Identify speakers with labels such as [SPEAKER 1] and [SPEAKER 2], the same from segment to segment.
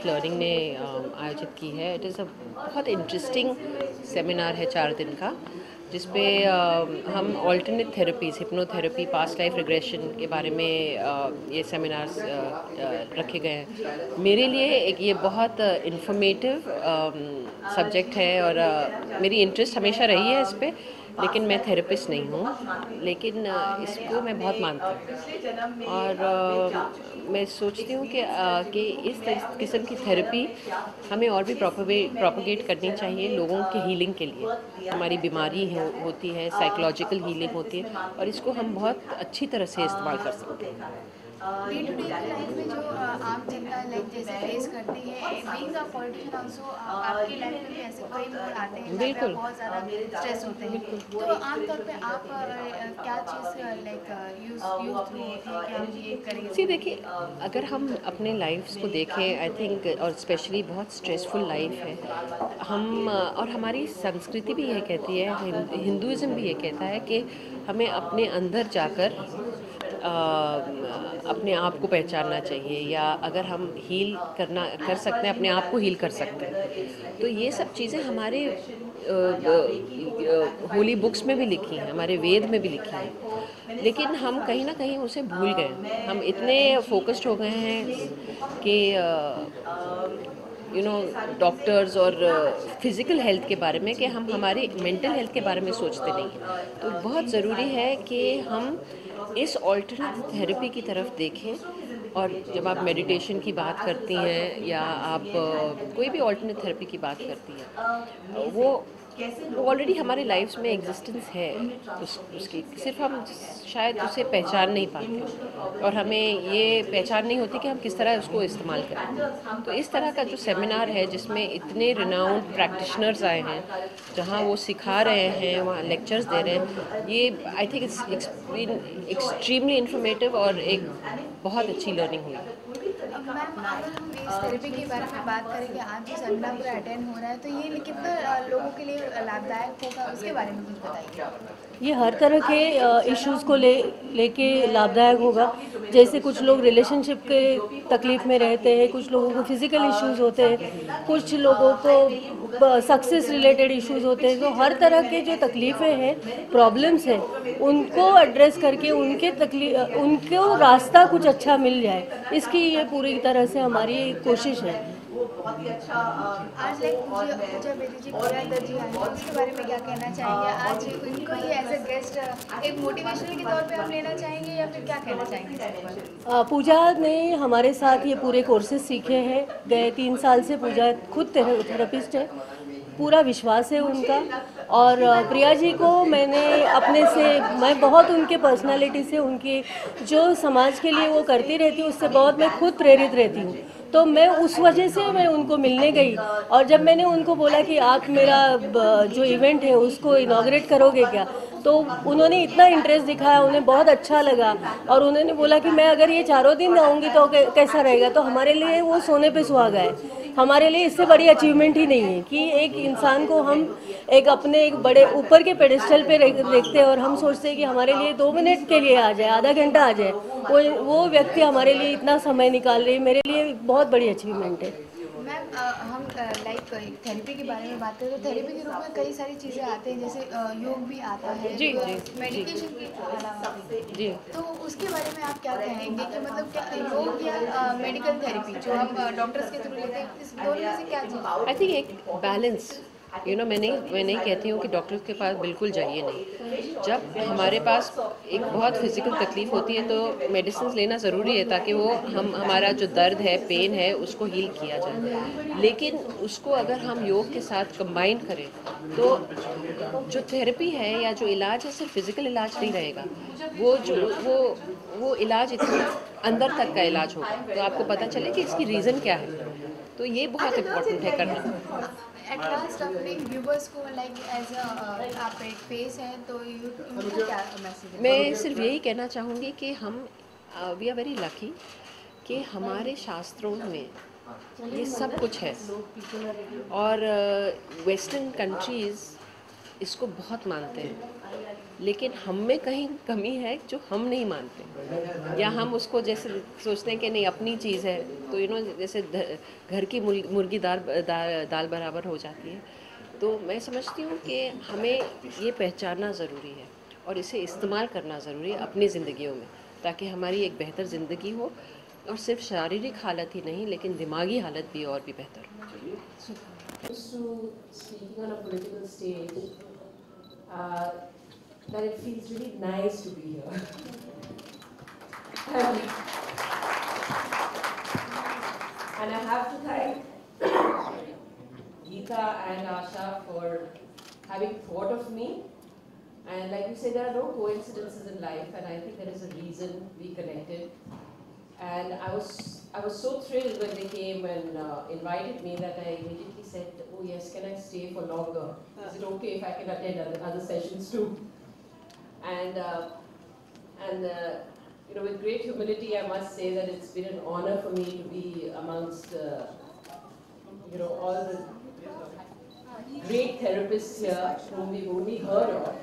[SPEAKER 1] Life learning ने आयोजित की है। इट इज़ अ बहुत इंटरेस्टिंग सेमिनार है 4 दिन का, जिसपे हम alternate therapies, hypnotherapy, past life regression के बारे में ये सेमिनार्स रखे गए हैं। मेरे लिए एक ये बहुत इंफॉर्मेटिव सब्जेक्ट है और मेरी इंटरेस्ट हमेशा रही है इस पे, लेकिन मैं थेरेपिस्ट नहीं हूँ, लेकिन इसको मैं बहुत मानती हूँ और मैं सोचती हूँ कि इस किस्म की थेरेपी हमें और भी प्रोपोगेट करनी चाहिए लोगों के हीलिंग के लिए। हमारी बीमारी होती है, साइकोलॉजिकल हीलिंग होती है और इसको हम बहुत अच्छी तरह से इस्तेमाल कर सकते हैं।
[SPEAKER 2] डे टू डे की लाइफ में जो आम जनता लाइक जैसे फेस करती है, बीइंग अ पॉलिटिशियन आल्सो आपकी लाइफ में भी ऐसे कई मोड़ आते हैं जहाँ पे आप
[SPEAKER 1] बिल्कुल,
[SPEAKER 2] बहुत ज़्यादा स्ट्रेस होते हैं।
[SPEAKER 1] बिल्कुल।
[SPEAKER 2] तो आमतौर पे आप क्या चीज़ लाइक यूज़ यूज़ थ्रू होती है कि हम ये करें
[SPEAKER 1] सी
[SPEAKER 2] इसको
[SPEAKER 1] देखिए,
[SPEAKER 2] लेके?
[SPEAKER 1] अगर हम अपने लाइफ्स को देखें, आई थिंक, और स्पेशली बहुत स्ट्रेसफुल लाइफ है, हम और हमारी संस्कृति भी ये कहती है, हिंदुइज्म भी ये कहता है कि हमें अपने अंदर जाकर अपने आप को पहचानना चाहिए, या अगर हम हील करना कर सकते हैं, अपने आप को हील कर सकते हैं। तो ये सब चीज़ें हमारे होली बुक्स में भी लिखी हैं, हमारे वेद में भी लिखी हैं, लेकिन हम कहीं ना कहीं उसे भूल गए। हम इतने फोकस्ड हो गए हैं कि डॉक्टर्स और फिज़िकल हेल्थ के बारे में, कि हम हमारी मेंटल हेल्थ के बारे में सोचते नहीं हैं। तो बहुत ज़रूरी है कि हम इस ऑल्टरनेट थेरेपी की तरफ देखें। और जब आप मेडिटेशन की बात करती हैं या आप कोई भी ऑल्टरनेट थेरेपी की बात करती हैं, वो ऑलरेडी हमारे लाइफ्स में एग्जिस्टेंस है। उसकी सिर्फ हम शायद उसे पहचान नहीं पाते और हमें ये पहचान नहीं होती कि हम किस तरह उसको इस्तेमाल करें। तो इस तरह का जो सेमिनार है, जिसमें इतने रिनाउंड प्रैक्टिशनर्स आए हैं, जहाँ वो सिखा रहे हैं, वहाँ लेक्चर्स दे रहे हैं, ये I think it's extremely informative और एक बहुत अच्छी लर्निंग हुई।
[SPEAKER 2] मैम, अगर हम इस थेरेपी के बारे में बात करें कि आज जो सेमिनार पूरा अटेंड हो रहा है, तो ये कितना लोगों के लिए लाभदायक होगा, उसके बारे में कुछ बताइए।
[SPEAKER 3] ये हर तरह के इश्यूज़ को लेके लाभदायक होगा। जैसे कुछ लोग रिलेशनशिप के तकलीफ़ में रहते हैं, कुछ लोगों को फिज़िकल इश्यूज़ होते हैं, कुछ लोगों को सक्सेस रिलेटेड इश्यूज़ होते हैं। तो हर तरह के जो तकलीफ़ें हैं, प्रॉब्लम्स हैं, उनको एड्रेस करके उनको रास्ता कुछ अच्छा मिल जाए, इसकी ये पूरी तरह से हमारी कोशिश है।
[SPEAKER 2] आज लाइक पूजा पूजा बेदी जी, पूजा दत्त जी आए हैं, उसके बारे में क्या कहना चाहेंगे? आज उनको ही एज अ गेस्ट एक मोटिवेशनल के तौर पे हम लेना चाहेंगे या फिर क्या कहना चाहेंगे इसके बारे में?
[SPEAKER 3] पूजा ने हमारे साथ ये पूरे कोर्सेज सीखे हैं। गए 3 साल से पूजा खुद थेरेपिस्ट है, पूरा विश्वास है उनका। और प्रिया जी को मैं बहुत उनके पर्सनालिटी से, उनकी जो समाज के लिए वो करती रहती हूँ, उससे बहुत मैं खुद प्रेरित रहती हूँ। तो मैं उस वजह से मैं उनको मिलने गई, और जब मैंने उनको बोला कि आप मेरा जो इवेंट है उसको इनॉग्रेट करोगे क्या, तो उन्होंने इतना इंटरेस्ट दिखाया, उन्हें बहुत अच्छा लगा। और उन्होंने बोला कि मैं अगर ये 4 दिन आऊँगी तो कैसा रहेगा। तो हमारे लिए वो सोने पे सुहागा है। हमारे लिए इससे बड़ी अचीवमेंट ही नहीं है कि एक इंसान को हम एक बड़े ऊपर के पेडेस्टल पे देखते हैं और हम सोचते हैं कि हमारे लिए 2 मिनट के लिए आ जाए, आधा घंटा आ जाए, वो व्यक्ति हमारे लिए इतना समय निकाल रही है, मेरे लिए बहुत बड़ी अचीवमेंट है।
[SPEAKER 2] मैम, हम लाइक थेरेपी के बारे में बात करें तो थेरेपी के रूप में कई सारी चीज़ें आती हैं, जैसे योग भी आता है,
[SPEAKER 1] जी, जी, जी,
[SPEAKER 2] मेडिकेशन के अलावा भी।
[SPEAKER 1] जी।
[SPEAKER 2] तो उसके बारे में आप क्या कहेंगे कि मतलब क्या योग या मेडिकल थेरेपी जो हम डॉक्टर्स के थ्रू लेते हैं, इस दोनों में से क्या चीज़?
[SPEAKER 1] आई थिंक एक बैलेंस, मैं नहीं कहती हूँ कि डॉक्टर के पास बिल्कुल जाइए नहीं। जब हमारे पास एक बहुत फिजिकल तकलीफ होती है तो मेडिसिन लेना ज़रूरी है, ताकि वो हमारा जो दर्द है, पेन है, उसको हील किया जाए। लेकिन उसको अगर हम योग के साथ कंबाइन करें तो जो थेरेपी है या जो इलाज है, सिर्फ फिजिकल इलाज नहीं रहेगा। वो जो वो इलाज इतना अंदर तक का इलाज होगा, तो आपको पता चले कि इसकी रीज़न क्या है। तो ये बहुत इम्पोर्टेंट है करना।
[SPEAKER 2] एट लास्ट अपने व्यूवर्स को लाइक एज अ आप एक फेस हैं तो उनको क्या मैसेज
[SPEAKER 1] मैं
[SPEAKER 2] है?
[SPEAKER 1] सिर्फ यही कहना चाहूँगी कि हम वी आर वेरी लकी कि हमारे शास्त्रों में ये सब कुछ है। और वेस्टर्न कंट्रीज़ इसको बहुत मानते हैं, लेकिन हम में कहीं कमी है जो हम नहीं मानते, या हम उसको जैसे सोचते हैं कि नहीं अपनी चीज़ है, तो जैसे घर की मुर्गी दाल बराबर हो जाती है। तो मैं समझती हूँ कि हमें ये पहचानना ज़रूरी है और इसे इस्तेमाल करना ज़रूरी है अपनी ज़िंदगियों में, ताकि हमारी एक बेहतर ज़िंदगी हो, और सिर्फ शारीरिक हालत ही नहीं लेकिन दिमागी हालत भी और भी बेहतर हो।
[SPEAKER 4] That it feels really nice to be here. And I have to thank Geeta and Asha for having thought of me. And like you said, there are no coincidences in life, and I think there is a reason we connected. And I was so thrilled when they came and invited me that I immediately said, oh yes, can I stay for longer? Is it okay if I can attend other sessions too? And with great humility, I must say that it's been an honor for me to be amongst all the great therapists here whom we've only heard of,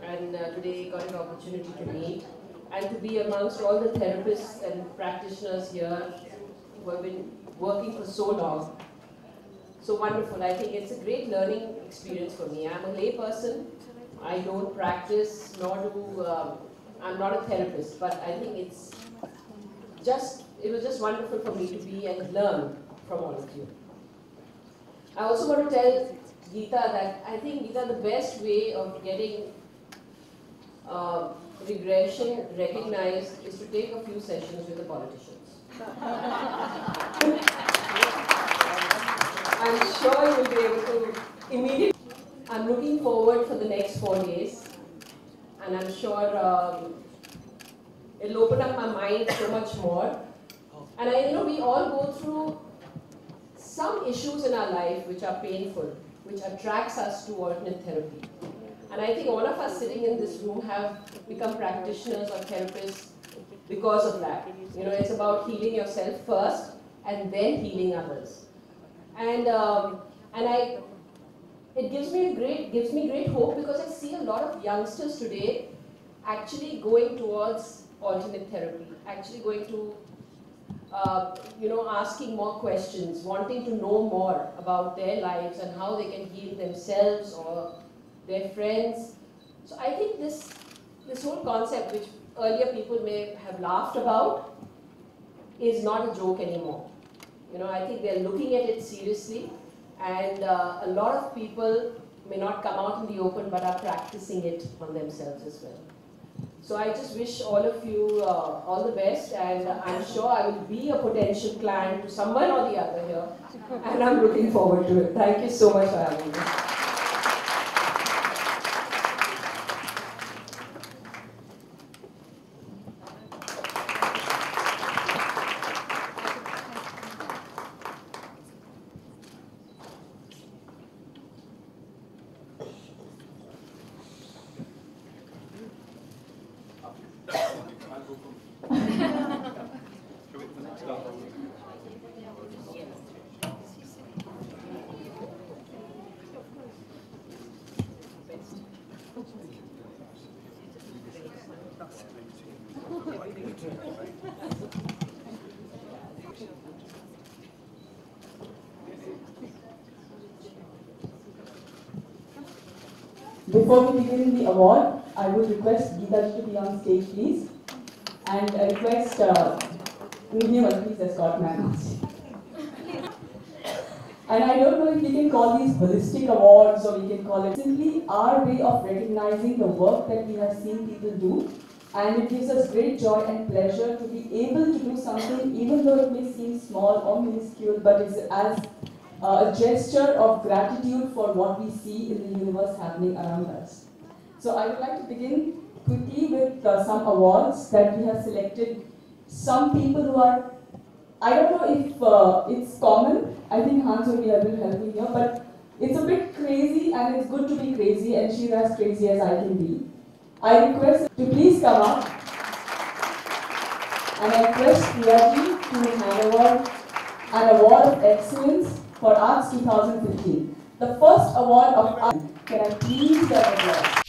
[SPEAKER 4] and today got an opportunity to meet, and to be amongst all the therapists and practitioners here who have been working for so long. So wonderful. I think it's a great learning experience for me. I'm a lay person. I don't practice, nor do, I'm not a therapist, but I think it was just wonderful for me to be and learn from all of you. I also want to tell Geeta that I think, Geeta, the best way of getting regression recognized is to take a few sessions with the politicians. I'm sure you'll be able to immediately. I'm looking forward for the next 4 days, and I'm sure it'll open up my mind so much more. And we all go through some issues in our life which are painful, which attracts us to alternate therapy. And I think all of us sitting in this room have become practitioners or therapists because of that. It's about healing yourself first and then healing others. It gives me great hope, because I see a lot of youngsters today actually going towards alternate therapy, actually going to, asking more questions, wanting to know more about their lives and how they can heal themselves or their friends. So I think this whole concept, which earlier people may have laughed about, is not a joke anymore. I think they're looking at it seriously. And a lot of people may not come out in the open, but are practicing it on themselves as well. So I just wish all of you all the best, and I'm sure I will be a potential client to someone or the other here, and I'm looking forward to it. Thank you so much for having me.
[SPEAKER 5] Before we begin the award, I would request Geeta to be on stage, please, and request Nidhi, please escort ma'am. And I don't know if we can call these holistic awards or we can call it simply our way of recognizing the work that we have seen people do. And it gives us great joy and pleasure to be able to do something, even though it may seem small or minuscule, but it's as a gesture of gratitude for what we see in the universe happening around us. So I would like to begin quickly with some awards that we have selected. Some people who are, I don't know if it's common, I think Hans will help me here, but it's a bit crazy, and it's good to be crazy, and she's as crazy as I can be. I request to please come up, and I request Priyaji to hand over an award of excellence for Arts 2015. The first award of Arts. Can I please get applause?